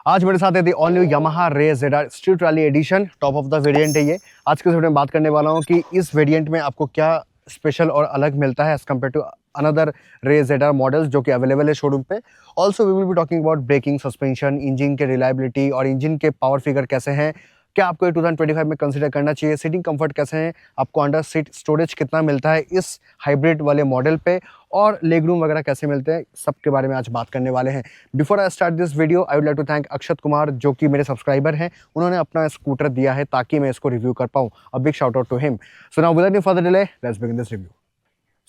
आज मेरे साथ है the all new Yamaha Ray ZR street rally edition. Top of the variant है ये। आज के इस वीडियो में बात करने वाला हूँ कि इस वेरिएंट में आपको क्या स्पेशल और अलग मिलता है as compare to another Ray ZR models जो कि अवेलेबल है शोरूम पे। Also we will be talking about braking, suspension, engine के रिलायबिलिटी और इंजन के पावर फिगर कैसे हैं, क्या आपको ये 2025 में कंसीडर करना चाहिए, सीटिंग कंफर्ट कैसे हैं, आपको अंडर सीट स्टोरेज कितना मिलता है इस हाइब्रिड वाले मॉडल पे, और लेग रूम वगैरह कैसे मिलते हैं, सबके बारे में आज बात करने वाले हैं। Before I start this video I would like to thank Akshat Kumar जो कि मेरे सब्सक्राइबर हैं। उन्होंने अपना स्कूटर दिया है ताकि मैं इसको रिव्यू कर पाऊँ। A big shout out to him. So now without any further delay let's begin this review.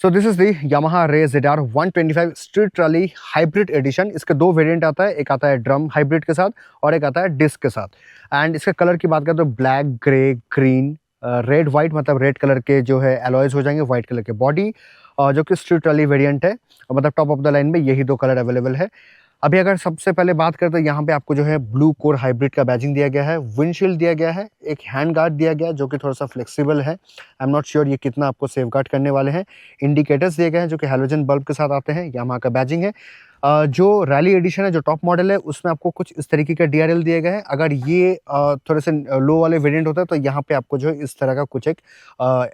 So this is the Yamaha Ray ZR 125 street rally hybrid edition. इसके दो वेरिएंट आता है, एक आता है ड्रम हाइब्रिड के साथ और एक आता है डिस्क के साथ। एंड इसके कलर की बात करें तो black, grey, green, red white, मतलब रेड कलर के जो है एलॉयज हो जाएंगे, व्हाइट कलर के बॉडी, जो कि स्ट्रीट रैली वेरिएंट है, मतलब टॉप ऑफ द लाइन में यही दो कलर अवेलेबल है। अभी अगर सबसे पहले बात करें तो यहाँ पे आपको जो है ब्लू कोर हाइब्रिड का बैजिंग दिया गया है, विंडशील्ड दिया गया है, एक हैंड गार्ड दिया गया है जो कि थोड़ा सा फ्लेक्सिबल है। आई एम नॉट श्योर ये कितना आपको सेफ गार्ड करने वाले हैं। इंडिकेटर्स दिए गए हैं जो कि हैलोजन बल्ब के साथ आते हैं। यामाहा का बैजिंग है। जो रैली एडिशन है, जो टॉप मॉडल है, उसमें आपको कुछ इस तरीके का DRL दिए गए हैं। अगर ये थोड़े से लो वाले वेरिएंट होता है तो यहाँ पे आपको जो है इस तरह का कुछ एक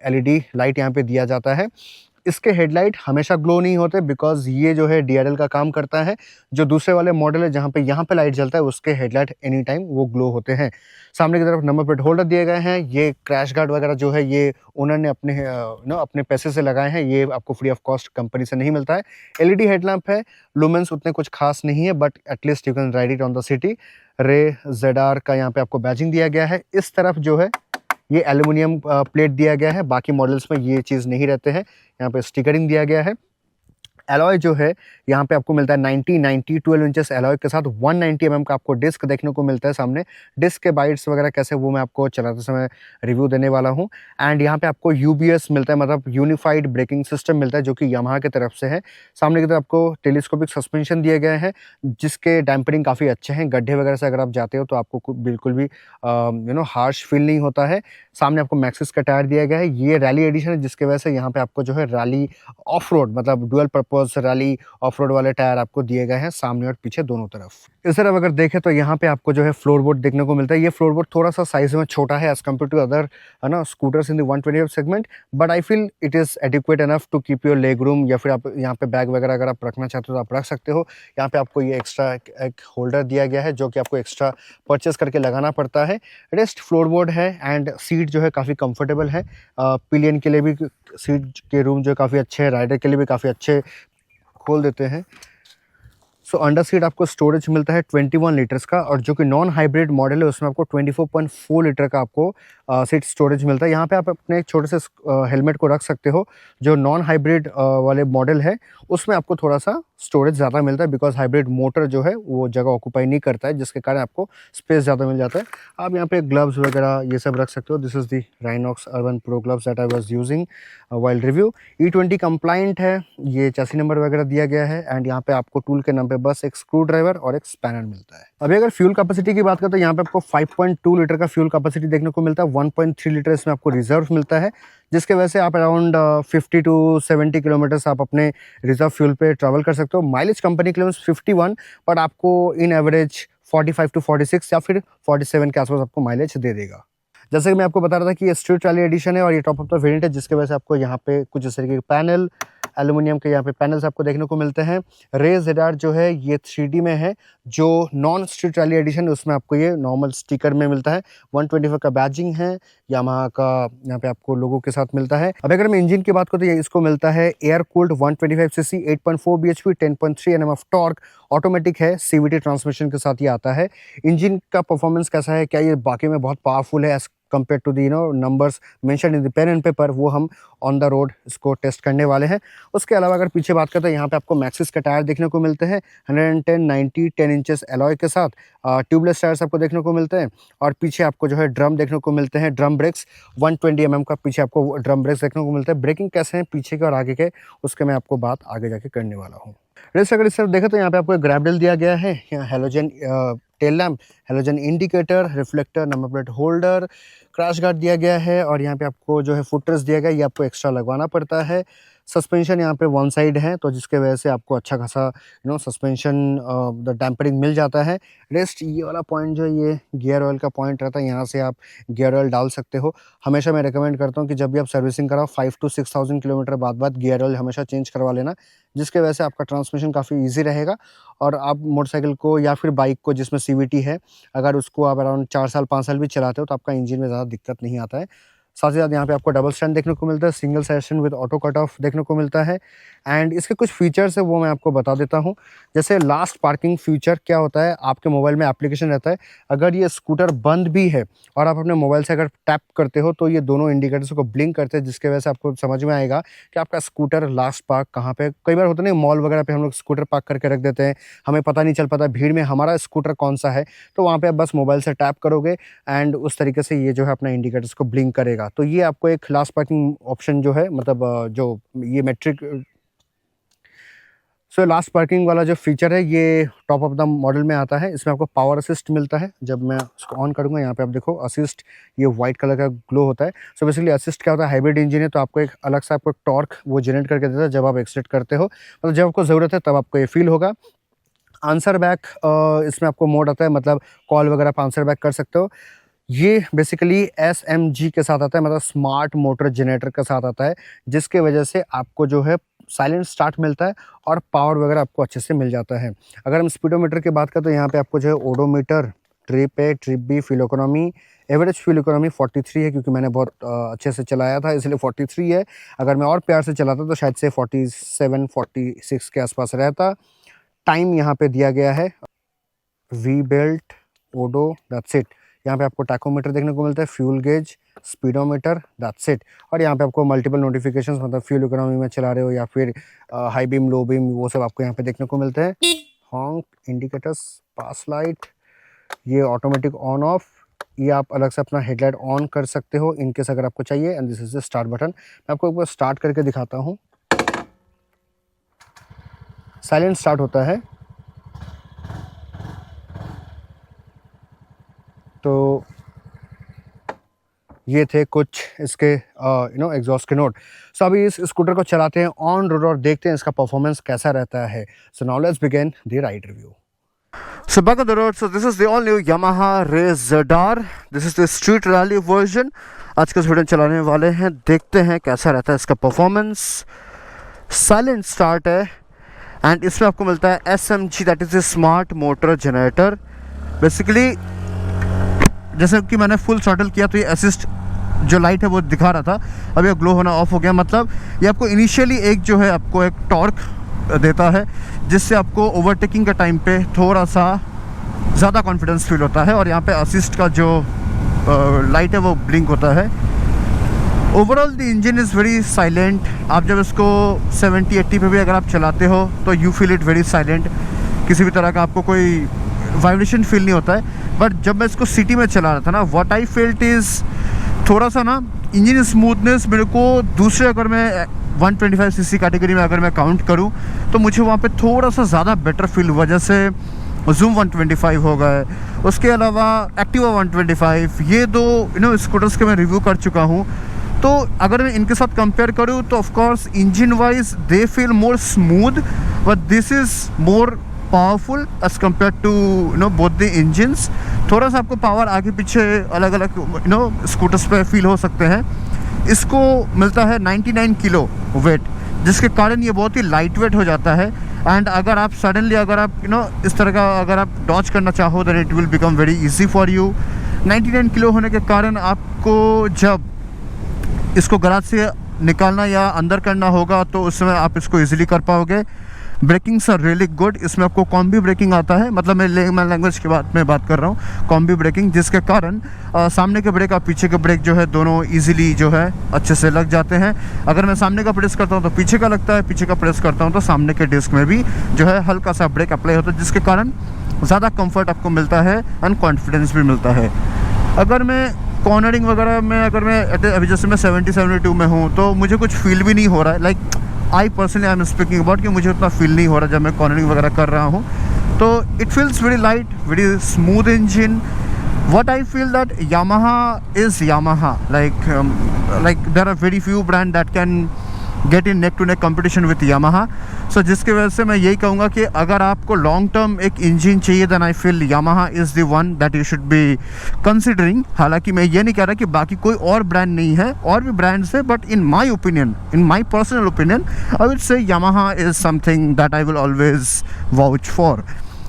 LED लाइट यहाँ पे दिया जाता है। इसके हेडलाइट हमेशा ग्लो नहीं होते बिकॉज ये जो है DRL का काम करता है। जो दूसरे वाले मॉडल है जहाँ पे यहाँ पे लाइट जलता है उसके हेडलाइट एनी टाइम वो ग्लो होते हैं। सामने की तरफ नंबर प्लेट होल्डर दिए गए हैं। ये क्रैश गार्ड वगैरह जो है ये ओनर ने अपने पैसे से लगाए हैं, ये आपको फ्री ऑफ कॉस्ट कंपनी से नहीं मिलता है। LED हेडलैम्प है। लुमेंस उतने कुछ खास नहीं है but at least you can ride it on the city. रे ZR का यहाँ पे आपको बैजिंग दिया गया है। इस तरफ जो है ये एल्यूमिनियम प्लेट दिया गया है, बाकी मॉडल्स में ये चीज़ नहीं रहते हैं। यहाँ पे स्टिकरिंग दिया गया है। एलॉय जो है यहाँ पे आपको मिलता है 90 12 इंचेस एलॉय के साथ 190 mm का आपको डिस्क देखने को मिलता है सामने। डिस्क के बाइट्स वगैरह कैसे वो मैं आपको चलाते समय रिव्यू देने वाला हूँ। एंड यहाँ पे आपको UBS मिलता है, मतलब यूनिफाइड ब्रेकिंग सिस्टम मिलता है जो कि यामाहा की तरफ से है। सामने की तरफ आपको टेलीस्कोपिक सस्पेंशन दिए गए हैं जिसके डैम्परिंग काफ़ी अच्छे हैं। गड्ढे वगैरह से अगर आप जाते हो तो आपको बिल्कुल भी हार्श फील नहीं होता है। सामने आपको मैक्सिस का टायर दिया गया है। ये रैली एडिशन है जिसकी वजह से यहाँ पे आपको जो है रैली ऑफ रोड, मतलब dual purpose rally of road वाले टायर आपको दिए गए हैं सामने और पीछे दोनों तरफ। इस तरफ अगर देखें तो यहाँ पे आपको जो है फ्लोरबोर्ड देखने को मिलता है। ये फ्लोरबोर्ड थोड़ा सा साइज में छोटा है as compare to other scooters in the 125 segment, but I feel it is adequate enough to keep your leg room, या फिर आप यहाँ पे बैग वगैरह अगर आप रखना चाहते हो तो आप रख सकते हो। यहाँ पे आपको ये एक्स्ट्रा एक होल्डर दिया गया है जो कि आपको एक्स्ट्रा परचेस करके लगाना पड़ता है। रेस्ट फ्लोरबोर्ड है एंड सीट जो है काफ़ी कंफर्टेबल है। पिलियन के लिए भी सीट के रूम जो है काफ़ी अच्छे हैं, राइडर के लिए भी काफ़ी अच्छे खोल देते हैं। सो अंडर सीट आपको स्टोरेज मिलता है 21 लीटर्स का, और जो कि नॉन हाइब्रिड मॉडल है उसमें आपको 24.4 लीटर का आपको सीट स्टोरेज मिलता है। यहाँ पे आप अपने एक छोटे से हेलमेट को रख सकते हो। जो नॉन हाइब्रिड वाले मॉडल है उसमें आपको थोड़ा सा स्टोरेज ज़्यादा मिलता है बिकॉज हाइब्रिड मोटर जो है वो जगह ऑक्यूपाई नहीं करता है, जिसके कारण आपको स्पेस ज़्यादा मिल जाता है। आप यहाँ पे ग्लव्स वगैरह ये सब रख सकते हो। This is the Rynox urban pro gloves that I was using while review. E20 compliant है। ये चैसी नंबर वगैरह दिया गया है एंड यहाँ पे आपको टूल के नाम पे बस एक स्क्रू ड्राइवर और एक स्पैनर मिलता है। अभी अगर फ्यूल कैपेसिटी की बात करें तो यहाँ पे आपको 5.2 लीटर का फ्यूल कैपेसिटी देखने को मिलता है। 1.3 लीटर इसमें आपको रिजर्व मिलता है, जिसके वजह से आप अराउंड 50 टू 70 किलोमीटर्स आप अपने रिजर्व फ्यूल पे ट्रैवल कर सकते हो। माइलेज कंपनी क्लेम्स 51, बट आपको इन एवरेज 45 टू 46 या फिर 47 के आसपास आपको माइलेज दे देगा। जैसे कि मैं आपको बता रहा था कि ये स्ट्रीट रैली एडिशन है और ये टॉप ऑफ द वेरिएंट है, जिसकी वजह से आपको यहाँ पे कुछ इस तरीके के पैनल, एल्यूमिनियम के यहाँ पे पैनल्स आपको देखने को मिलते हैं। रे ZR जो है ये 3D में है। जो नॉन स्ट्रीट रैली एडिशन है उसमें आपको ये नॉर्मल स्टिकर में मिलता है। 125 का बैजिंग है। यामाहा का यहाँ पे आपको लोगों के साथ मिलता है। अब अगर मैं इंजन की बात करूँ तो ये इसको मिलता है air cooled 125cc 8.4 bhp 10.3 Nm of torque. Automatic है, CVT ट्रांसमिशन के साथ ये आता है। इंजन का परफॉर्मेंस कैसा है, क्या ये बाकी में बहुत पावरफुल है compare to the numbers mention in the pen and paper, वो हम ऑन द रोड इसको टेस्ट करने वाले हैं। उसके अलावा अगर पीछे बात करते हैं, यहाँ पे आपको मैक्सिस के टायर देखने को मिलते हैं 110 90 10 इंचेस एलॉय के साथ। ट्यूबलेस टायर्स आपको देखने को मिलते हैं और पीछे आपको जो है ड्रम देखने को मिलते हैं। ड्रम ब्रेक्स 120 mm का पीछे आपको ड्रम ब्रेक्स देखने को मिलते हैं। ब्रेकिंग कैसे हैं पीछे के और आगे के, उसके मैं आपको बात आगे जाके करने वाला हूँ। रेस्ट अगर इस तरफ देखें तो यहाँ पे आपको एक ग्रैब रेल दिया गया है। यहाँ halogen tail lamp, halogen indicator, reflector, number plate holder, crash guard दिया गया है और यहाँ पे आपको जो है फुटरेस्ट दिया गया है, ये आपको एक्स्ट्रा लगवाना पड़ता है। सस्पेंशन यहाँ पे वन साइड है, तो जिसके वजह से आपको अच्छा खासा सस्पेंशन द टेम्परिंग मिल जाता है। रेस्ट ये वाला पॉइंट जो ये गियर ऑयल का पॉइंट रहता है, यहाँ से आप गियर ऑयल डाल सकते हो। हमेशा मैं रिकमेंड करता हूँ कि जब भी आप सर्विसिंग कराओ 5 to 6,000 किलोमीटर बाद गियर ऑयल हमेशा चेंज करवा लेना, जिसके वजह से आपका ट्रांसमिशन काफ़ी ईजी रहेगा। और आप मोटरसाइकिल को या फिर बाइक को जिसमें CVT है, अगर उसको आप अराउंड 4 साल 5 साल भी चलाते हो तो आपका इंजन में ज़्यादा दिक्कत नहीं आता है। साथ ही साथ यहाँ पे आपको डबल स्टैंड देखने को मिलता है, single session with auto cut off देखने को मिलता है। एंड इसके कुछ फीचर्स है वो मैं आपको बता देता हूँ। जैसे लास्ट पार्किंग फीचर क्या होता है, आपके मोबाइल में एप्लीकेशन रहता है, अगर ये स्कूटर बंद भी है और आप अपने मोबाइल से अगर टैप करते हो तो ये दोनों इंडिकेटर्स को ब्लिंक करते हैं, जिसके वजह से आपको समझ में आएगा कि आपका स्कूटर लास्ट पार्क कहाँ पे। कई बार होता नहीं, मॉल वगैरह पे हम लोग स्कूटर पार्क करके रख देते हैं, हमें पता नहीं चल पाता भीड़ में हमारा स्कूटर कौन सा है, तो वहाँ पे आप बस मोबाइल से टैप करोगे एंड उस तरीके से ये जो है अपना इंडिकेटर्स को ब्लिंक करेगा। तो ये आपको एक लास्ट पार्किंग ऑप्शन जो है, मतलब जो ये मैट्रिक लास्ट पार्किंग वाला जो फीचर है ये टॉप ऑफ द मॉडल में आता है। इसमें आपको पावर असिस्ट मिलता है। जब मैं उसको ऑन करूँगा, यहाँ पे आप देखो असिस्ट, ये वाइट कलर का ग्लो होता है। सो बेसिकली असिस्ट क्या होता है, हाइब्रिड इंजन है तो आपको एक अलग सा आपको टॉर्क वो जनरेट करके देता है जब आप एक्सीलरेट करते हो, मतलब जब आपको ज़रूरत है तब आपको ये फील होगा। आंसर बैक इसमें आपको मोड आता है, मतलब कॉल वगैरह आप आंसर बैक कर सकते हो। ये बेसिकली SMG के साथ आता है, मतलब स्मार्ट मोटर जनरेटर के साथ आता है, जिसके वजह से आपको जो है साइलेंट स्टार्ट मिलता है और पावर वगैरह आपको अच्छे से मिल जाता है। अगर हम स्पीडोमीटर की बात करें तो यहाँ पे आपको जो है odometer, trip A, trip B, fuel economy, average fuel economy 43 है, क्योंकि मैंने बहुत अच्छे से चलाया था इसलिए 43 है। अगर मैं और प्यार से चलाता तो शायद से 47, 46 के आसपास रहता। टाइम यहाँ पे दिया गया है, वी बेल्ट, ओडो, दैट्स इट। यहाँ पे आपको टैकोमीटर देखने को मिलता है, fuel gauge, speedometer, that's it. और यहाँ पे आपको मल्टीपल नोटिफिकेशंस, मतलब फ्यूल इकोनॉमी में चला रहे हो या फिर हाई बीम, लो बीम, वो सब आपको यहाँ पे देखने को मिलते हैं। हॉन्क, इंडिकेटर्स, पास लाइट, ये ऑटोमेटिक ऑन ऑफ, ये आप अलग से अपना हेडलाइट ऑन कर सकते हो इनकेस अगर आपको चाहिए। And this is the start button. मैं आपको एक बार स्टार्ट करके दिखाता हूँ। साइलेंट स्टार्ट होता है। तो ये थे कुछ इसके एग्जॉस्ट के नोट। सो अभी इस स्कूटर को चलाते हैं ऑन रोड और देखते हैं इसका परफॉर्मेंस कैसा रहता है। So now let's begin the ride review. So back on the road, so this is the all new Yamaha Race ZR. This is the street rally version. आज का वीडियो चलाने वाले हैं, देखते हैं कैसा रहता है इसका परफॉर्मेंस। साइलेंट स्टार्ट है एंड इसमें आपको मिलता है SMG, that is a smart motor generator. Basically जैसे कि मैंने फुल थ्रॉटल किया तो ये असिस्ट जो लाइट है वो दिखा रहा था, अब ये ग्लो होना ऑफ हो गया। मतलब ये आपको इनिशियली एक जो है आपको एक टॉर्क देता है, जिससे आपको ओवरटेकिंग के टाइम पे थोड़ा सा ज़्यादा कॉन्फिडेंस फील होता है। और यहाँ पे असिस्ट का जो लाइट है वो ब्लिंक होता है। Overall the engine is very silent. आप जब इसको 70-80 पे भी अगर आप चलाते हो तो you feel it very silent, किसी भी तरह का आपको कोई वाइब्रेशन फील नहीं होता है। बट जब मैं इसको सिटी में चला रहा था ना, व्हाट आई फेल्ट इज़ थोड़ा सा ना इंजन स्मूथनेस मेरे को दूसरे, अगर मैं 125cc कैटेगरी में अगर मैं काउंट करूं तो मुझे वहाँ पे थोड़ा सा ज़्यादा बेटर फील हुआ। जैसे जूम 125 हो गए, उसके अलावा एक्टिवा 125, ये दो स्कूटर्स के मैं रिव्यू कर चुका हूँ। तो अगर मैं इनके साथ कंपेयर करूँ तो of course engine wise they feel more smooth, but this is more powerful as compare to both the engines. थोड़ा सा आपको पावर आगे पीछे अलग अलग स्कूटर्स पे फील हो सकते हैं। इसको मिलता है 99 किलो वेट, जिसके कारण ये बहुत ही लाइट वेट हो जाता है। एंड अगर आप सडनली अगर आप इस तरह का अगर आप डॉज करना चाहो then it will become very easy for you. 99 kilo होने के कारण आपको जब इसको गराज से निकालना या अंदर करना होगा तो उस समय आप इसको ईजिली कर पाओगे। Brakings are really good. इसमें आपको कॉम्बी ब्रेकिंग आता है, मतलब मैं लैंग्वेज की बात में बात कर रहा हूँ, कॉम्बी ब्रेकिंग, जिसके कारण सामने के ब्रेक और पीछे के ब्रेक जो है दोनों इजीली जो है अच्छे से लग जाते हैं। अगर मैं सामने का प्रेस करता हूँ तो पीछे का लगता है, पीछे का प्रेस करता हूँ तो सामने के डिस्क में भी जो है हल्का सा ब्रेक अप्लाई होता है, जिसके कारण ज़्यादा कंफर्ट आपको मिलता है एंड कॉन्फिडेंस भी मिलता है। अगर मैं कॉर्नरिंग वगैरह में अगर मैं अभी जैसे मैं 70-72 में हूँ तो मुझे कुछ फील भी नहीं हो रहा है। Like I personally I am speaking about कि मुझे उतना फील नहीं हो रहा जब मैं कॉर्नरिंग वगैरह कर रहा हूँ। तो it feels very light, very smooth engine. What I feel that Yamaha is Yamaha. Like there are very few brand that can get in neck to neck competition with Yamaha. So जिसकी वजह से मैं यही कहूँगा कि अगर आपको long term एक इंजन चाहिए then I feel Yamaha is the one that you should be considering. हालांकि मैं ये नहीं कह रहा कि बाकी कोई और ब्रांड नहीं है, और भी ब्रांड्स है, but in my opinion, in my personal opinion, I would say Yamaha is something that I will always vouch for.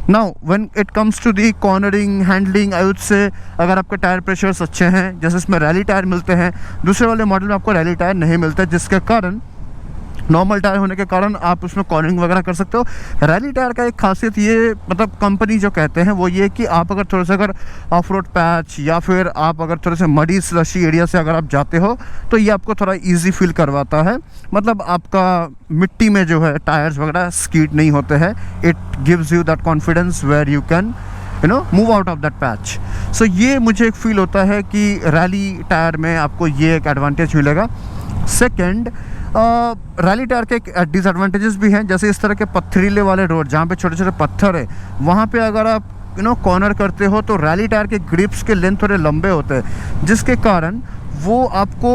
Now when it comes to the cornering, handling, I would say अगर आपके tyre pressures अच्छे हैं, जैसे इसमें rally tyre मिलते हैं, दूसरे वाले मॉडल में आपको रैली टायर नहीं मिलता, जिसके कारण नॉर्मल टायर होने के कारण आप उसमें कॉर्नरिंग वगैरह कर सकते हो। रैली टायर का एक खासियत ये, मतलब कंपनी जो कहते हैं वो ये कि आप अगर थोड़ा सा अगर ऑफ रोड पैच या फिर आप अगर थोड़े से मडी स्लशी एरिया से अगर आप जाते हो तो ये आपको थोड़ा इजी फील करवाता है। मतलब आपका मिट्टी में जो है टायर्स वगैरह स्कीड नहीं होते हैं। It gives you that confidence where you can move out of that patch. So ये मुझे एक फील होता है कि रैली टायर में आपको ये एक एडवांटेज मिलेगा। सेकेंड, रैली टायर के एक डिसएडवांटेजेस भी हैं, जैसे इस तरह के पथरीले वाले रोड जहाँ पे छोटे छोटे पत्थर है, वहाँ पे अगर आप कॉर्नर करते हो तो रैली टायर के ग्रिप्स के लेंथ थोड़े लंबे होते हैं, जिसके कारण वो आपको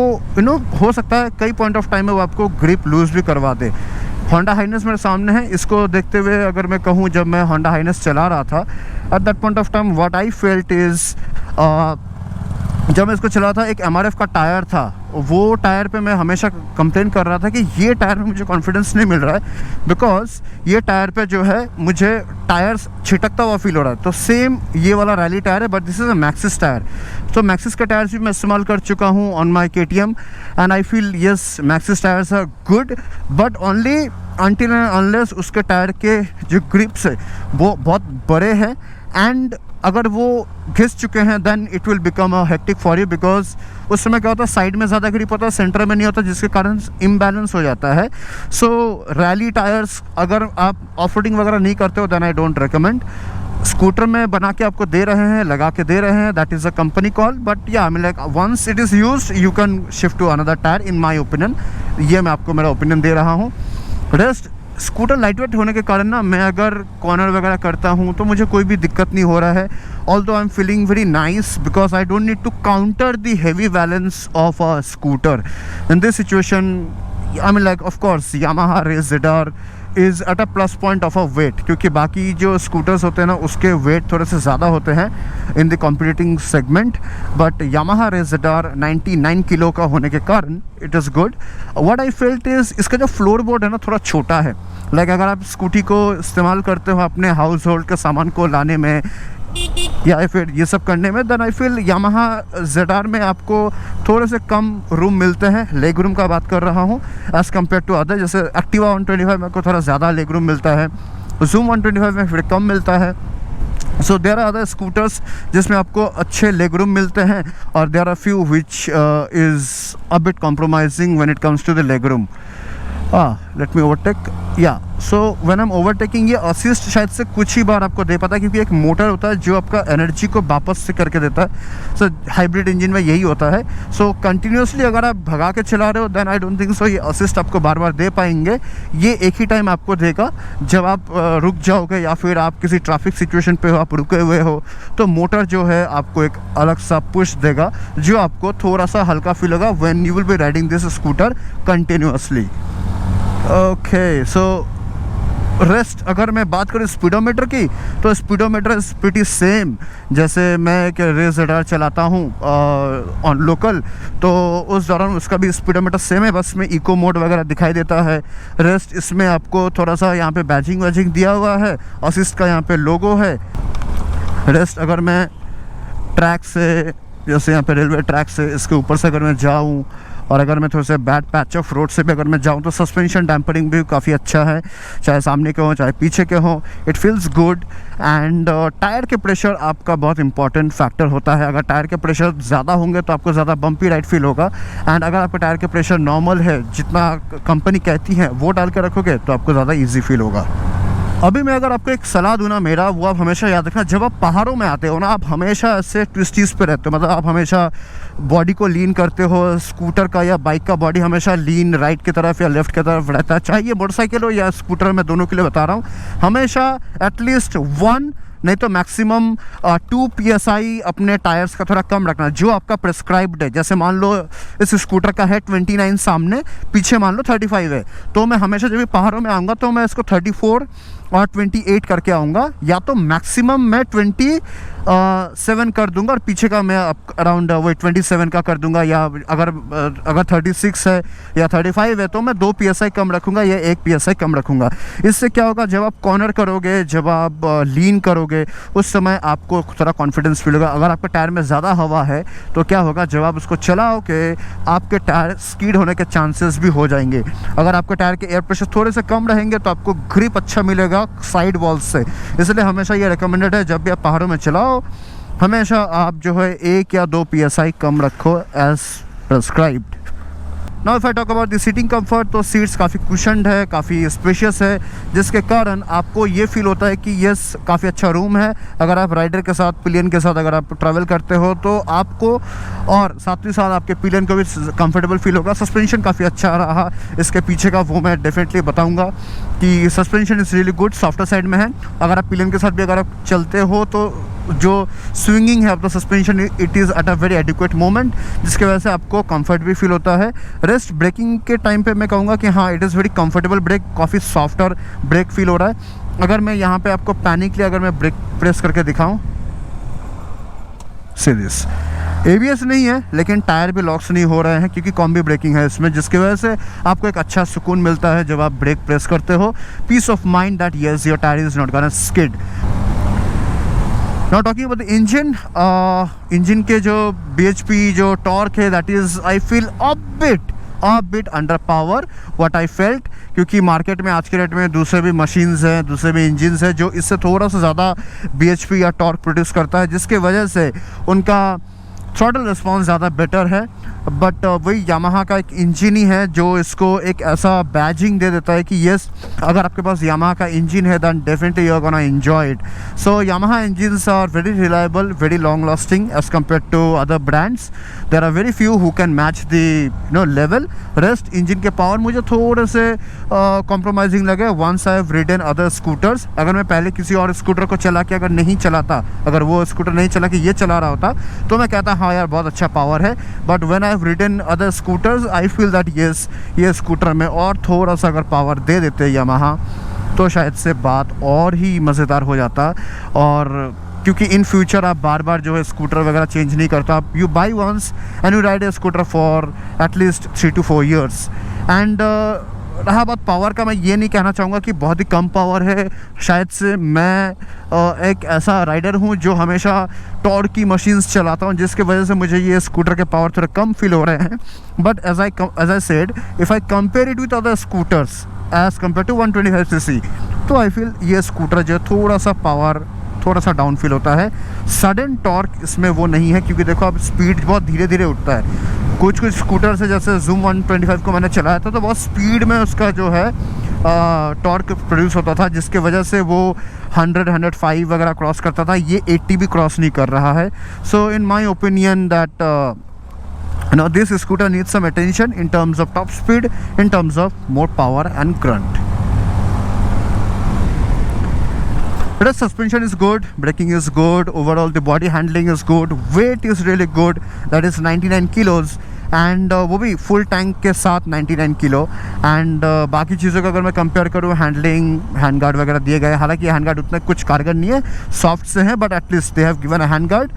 हो सकता है कई पॉइंट ऑफ टाइम में वो आपको ग्रिप लूज़ भी करवा दे। होंडा हाइनेस मेरे सामने है, इसको देखते हुए अगर मैं कहूँ, जब मैं होंडा हाइनेस चला रहा था at that point of time what I felt is, जब मैं इसको चला था एक MRF का टायर था, वो टायर पे मैं हमेशा कंप्लेन कर रहा था कि ये टायर में मुझे कॉन्फिडेंस नहीं मिल रहा है, बिकॉज ये टायर पे जो है मुझे टायर्स छिटकता हुआ फील हो रहा है। तो सेम ये वाला रैली टायर है, but this is a Maxxis tyre. तो मैक्सिस का टायर्स भी मैं इस्तेमाल कर चुका हूँ on my KTM and I feel yes Maxxis tyres are good, but only until and unless उसके टायर के जो ग्रिप्स है वो बहुत बड़े हैं, एंड अगर वो घिस चुके हैं then it will become a hectic for you, because उस समय क्या होता है साइड में ज़्यादा ग्रिप होता है, सेंटर में नहीं होता, जिसके कारण इम्बैलेंस हो जाता है। सो रैली टायर्स अगर आप ऑफ रोडिंग वगैरह नहीं करते हो then I don't recommend. Scooter में बना के आपको दे रहे हैं, लगा के दे रहे हैं, that is a company call, but yeah I mean like once it is used you can shift to another tyre in my opinion. ये मैं आपको मेरा ओपिनियन दे रहा हूँ। रेस्ट स्कूटर लाइट वेट होने के कारण ना मैं अगर कॉर्नर वगैरह करता हूँ तो मुझे कोई भी दिक्कत नहीं हो रहा है, although I am feeling very nice because I don't need to counter the heavy balance of a scooter in this situation. I mean like of course Yamaha Race ZR is at a plus point of a weight, क्योंकि बाकी जो scooters होते हैं ना उसके wait थोड़े से ज़्यादा होते हैं in the competing segment, but Yamaha Race ZR 99 kilo का होने के कारण it is good. What I felt is इसका जो फ्लोर बोर्ड है ना थोड़ा छोटा है। लाइक अगर आप स्कूटी को इस्तेमाल करते हो अपने हाउस होल्ड के सामान को लाने में या फिर ये सब करने में, then I feel Yamaha ZR में आपको थोड़े से कम रूम मिलते हैं। लेग रूम का बात कर रहा हूँ एज़ कम्पेयर टू अदर, जैसे एक्टिवा 125 में आपको थोड़ा ज़्यादा लेग रूम मिलता है, जूम 125 में फिर कम मिलता है। So there are other scooters जिसमें आपको अच्छे लेग रूम मिलते हैं, और there are few which is a bit compromising when it comes to the leg room. Let me overtake, yeah so when I am overtaking ये assist शायद से कुछ ही बार आपको दे पाता है, क्योंकि एक मोटर होता है जो आपका एनर्जी को वापस से करके देता है। सो हाइब्रिड इंजन में यही होता है। सो कंटिन्यूसली अगर आप भगा के चला रहे हो then I don't think so ये असिस्ट आपको बार बार दे पाएंगे। ये एक ही टाइम आपको देगा जब आप रुक जाओगे या फिर आप किसी ट्रैफिक सिचुएशन पे हो, आप रुके हुए हो, तो मोटर जो है आपको एक अलग सा पुश देगा जो आपको थोड़ा सा हल्का फील होगा when you will be riding this scooter continuously. Okay, so rest अगर मैं बात करूँ स्पीडोमीटर की, तो स्पीडोमीटर इज़ प्रीटी सेम। जैसे मैं एक रेस ZR चलाता हूँ ऑन लोकल, तो उस दौरान उसका भी स्पीडोमीटर सेम है, बस में इको मोड वगैरह दिखाई देता है। रेस्ट इसमें आपको थोड़ा सा यहाँ पे बैजिंग वैजिंग दिया हुआ है, असिस्ट का यहाँ पे लोगो है। रेस्ट अगर मैं ट्रैक से, जैसे यहाँ पे रेलवे ट्रैक से इसके ऊपर से अगर मैं जाऊँ, और अगर मैं थोड़े से बैड पैच ऑफ रोड से भी अगर मैं जाऊँ, तो सस्पेंशन डैम्परिंग भी काफ़ी अच्छा है, चाहे सामने के हो चाहे पीछे के हो, it feels good. And tyre के प्रेशर आपका बहुत इंपॉर्टेंट फैक्टर होता है। अगर टायर के प्रेशर ज़्यादा होंगे तो आपको ज़्यादा बम्पी राइड फील होगा, एंड अगर आपका टायर के प्रेशर नॉर्मल है जितना कंपनी कहती है वो डाल के रखोगे तो आपको ज़्यादा ईजी फील होगा। अभी मैं अगर आपको एक सलाह दूँ ना मेरा, वो आप हमेशा याद रखना, जब आप पहाड़ों में आते हो ना आप हमेशा ऐसे ट्विस्टीज़ पे रहते हो, मतलब आप हमेशा बॉडी को लीन करते हो। स्कूटर का या बाइक का बॉडी हमेशा लीन राइट की तरफ या लेफ़्ट की तरफ रहता है, चाहे ये मोटरसाइकिल हो या स्कूटर, मैं दोनों के लिए बता रहा हूँ। हमेशा एटलीस्ट 1 नहीं तो मैक्सिमम 2 PSI अपने टायर्स का थोड़ा कम रखना, जो आपका प्रिस्क्राइब्ड है। जैसे मान लो इस स्कूटर का है 29 सामने, पीछे मान लो 35 है, तो मैं हमेशा जब भी पहाड़ों में आऊँगा तो मैं इसको 34 और 28 करके आऊँगा, या तो मैक्सिमम मैं 27 कर दूंगा और पीछे का मैं अराउंड वही 27 का कर दूंगा, या अगर 36 है या 35 है तो मैं 2 PSI कम रखूँगा या 1 PSI कम रखूँगा। इससे क्या होगा, जब आप कॉर्नर करोगे, जब आप लीन करोगे, उस समय आपको थोड़ा कॉन्फिडेंस फील होगा। अगर आपके टायर में ज़्यादा हवा है तो क्या होगा, जब आप उसको चलाओगे आपके टायर स्कीड होने के चांसेस भी हो जाएंगे। अगर आपके टायर के एयर प्रेशर थोड़े से कम रहेंगे तो आपको ग्रिप अच्छा मिलेगा साइड वॉल्स से। इसलिए हमेशा ये रिकमेंडेड है, जब भी आप पहाड़ों में चलाओ हमेशा आप जो है 1 या 2 PSI कम रखो as prescribed. Now if I talk about the seating comfort, तो सीट्स काफ़ी कुशन्ड है, काफ़ी स्पेशियस है, जिसके कारण आपको ये फील होता है कि यस काफ़ी अच्छा रूम है। अगर आप राइडर के साथ, पिलियन के साथ अगर आप ट्रैवल करते हो तो आपको, और साथ ही साथ आपके पिलियन को भी कंफर्टेबल फील होगा। सस्पेंशन काफ़ी अच्छा रहा इसके पीछे का, वो मैं डेफिनेटली बताऊँगा कि suspension is really good, softer side में है। अगर आप पिलियन के साथ भी अगर आप चलते हो तो जो स्विंगिंग है of the suspension, it is at a very adequate moment, जिसकी वजह से आपको कंफर्ट भी फील होता है। रेस्ट ब्रेकिंग के टाइम पे मैं कहूँगा कि हाँ, it is very comfortable brake, काफ़ी सॉफ्टर ब्रेक फील हो रहा है। अगर मैं यहाँ पे आपको पैनिक लिया, अगर मैं ब्रेक प्रेस करके दिखाऊँ, सी दिस, ABS नहीं है लेकिन टायर भी लॉक्स नहीं हो रहे हैं क्योंकि कॉम्बी ब्रेकिंग है इसमें, जिसकी वजह से आपको एक अच्छा सुकून मिलता है जब आप ब्रेक प्रेस करते हो। Peace of mind that yes your tyre is not gonna skid. Now talking about the engine, engine के जो BHP जो टॉर्क है, that is I feel a bit under power what I felt, क्योंकि market में आज के rate में दूसरे भी मशीन्स हैं, दूसरे भी इंजन्स हैं जो इससे थोड़ा सा ज़्यादा BHP या टॉर्क प्रोड्यूस करता है, जिसके वजह से उनका थ्रॉटल रिस्पॉन्स ज़्यादा बेटर है। बट वही यामाहा का एक इंजन ही है जो इसको एक ऐसा बैजिंग दे देता है कि यस, अगर आपके पास यामाहा का इंजन है then definitely you are gonna enjoy it. So Yamaha engines are very reliable, very long lasting as compare to other brands. There are very few who can match the level. Rest engine के power मुझे थोड़े से compromising लगे once I have ridden other scooters. अगर मैं पहले किसी और स्कूटर को चला के अगर नहीं चलाता, अगर वो स्कूटर नहीं चला के ये चला रहा होता तो मैं कहता हाँ यार बहुत अच्छा पावर है। But when I have ridden other scooters I feel that yes, ये स्कूटर में और थोड़ा सा अगर पावर दे देते यामाहा तो शायद से बात और ही मज़ेदार हो जाता। और क्योंकि इन फ्यूचर आप बार बार जो है स्कूटर वगैरह चेंज नहीं करता, आप you buy once and you ride a scooter for at least 3 to 4 years। And रहा बात पावर का, मैं ये नहीं कहना चाहूँगा कि बहुत ही कम पावर है। शायद से मैं एक ऐसा राइडर हूँ जो हमेशा टॉर्क की मशीन्स चलाता हूँ, जिसके वजह से मुझे ये स्कूटर के पावर थोड़े कम फील हो रहे हैं। But as I said, if I compare it with other scooters as compare to 125cc, तो आई फील ये स्कूटर जो है थोड़ा सा पावर थोड़ा सा डाउन फील होता है। सडन टॉर्क इसमें वो नहीं है, क्योंकि देखो अब स्पीड बहुत धीरे धीरे उठता है। कुछ स्कूटर से, जैसे Zoom 125 को मैंने चलाया था तो बहुत स्पीड में उसका जो है टॉर्क प्रोड्यूस होता था, जिसके वजह से वो 100-105 वगैरह क्रॉस करता था। ये 80 भी क्रॉस नहीं कर रहा है। So in my opinion that now this scooter needs some attention in terms of top speed, in terms of more power and grunt. The suspension is good, braking is good, overall the body handling is good, weight is really good, that is 99 kilos, and वो भी full tank के साथ 99 kilo. And बाकी चीज़ों का अगर मैं compare करूँ, हैंडलिंग, हैंड गार्ड वगैरह दिए गए, हालांकि हैंड गार्ड उतने कुछ कारगर नहीं है, सॉफ्ट से हैं, but at least they have given a hand guard.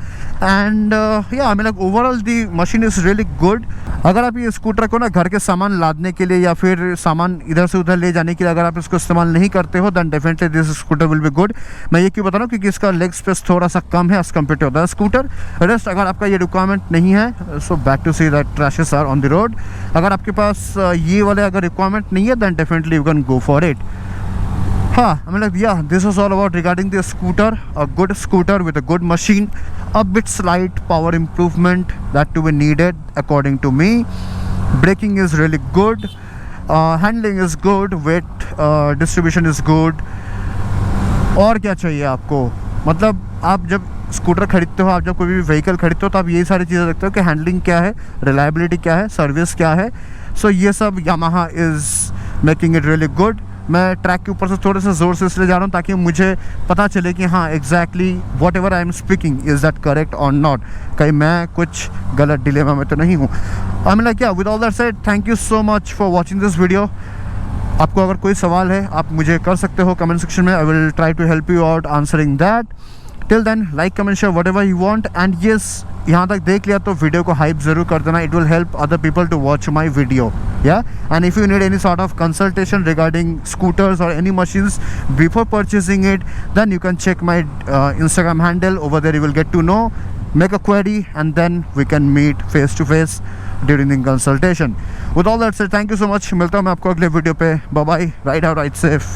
And yeah I mean like overall the machine is really good. अगर आप ये स्कूटर को ना घर के सामान लादने के लिए या फिर सामान इधर से उधर ले जाने के लिए अगर आप इसको इस्तेमाल नहीं करते हो, then definitely this scooter will be good. मैं ये क्यों बता रहा हूँ, क्योंकि इसका लेग स्पेस थोड़ा सा कम है as compare to other scooter. Rest अगर आपका ये रिक्वायरमेंट नहीं है, so back to see that trashes are on the road. अगर आपके पास ये वाले अगर रिक्वायरमेंट नहीं है, then definitely you can go for it. I mean like yeah, this was all about regarding the scooter, a good scooter with a good machine, a bit slight power improvement that to be needed according to me. Braking is really good, handling is good, weight distribution is good. और क्या चाहिए आपको, मतलब आप जब scooter खरीदते हो, आप जब कोई भी व्हीकल खरीदते हो तो आप यही सारी चीज़ें देखते हो कि हैंडलिंग क्या है, रिलायबिलिटी क्या है, सर्विस क्या है। सो ये सब Yamaha is making it really good. मैं ट्रैक के ऊपर से थोड़े से ज़ोर से इसलिए जा रहा हूँ ताकि मुझे पता चले कि हाँ exactly what ever I am speaking is that correct और नॉट, कहीं मैं कुछ गलत डिलेमा में तो नहीं हूँ। आई मीन लाइक क्या, with all that said, thank you so much for watching this video. आपको अगर कोई सवाल है आप मुझे कर सकते हो कमेंट सेक्शन में, I will try to help you out answering that. Till then like comment share whatever you want, and yes यहाँ तक देख लिया तो वीडियो को हाइप ज़रूर कर देना, it will help other people to watch my video. Yeah, and if you need any sort of consultation regarding scooters or any machines before purchasing it, then you can check my Instagram handle. Over there you will get to know, make a query, and then we can meet face to face during the consultation. With all that said, thank you so much. मिलता हूँ मैं आपको अगले video पे। Bye bye, ride out, ride safe.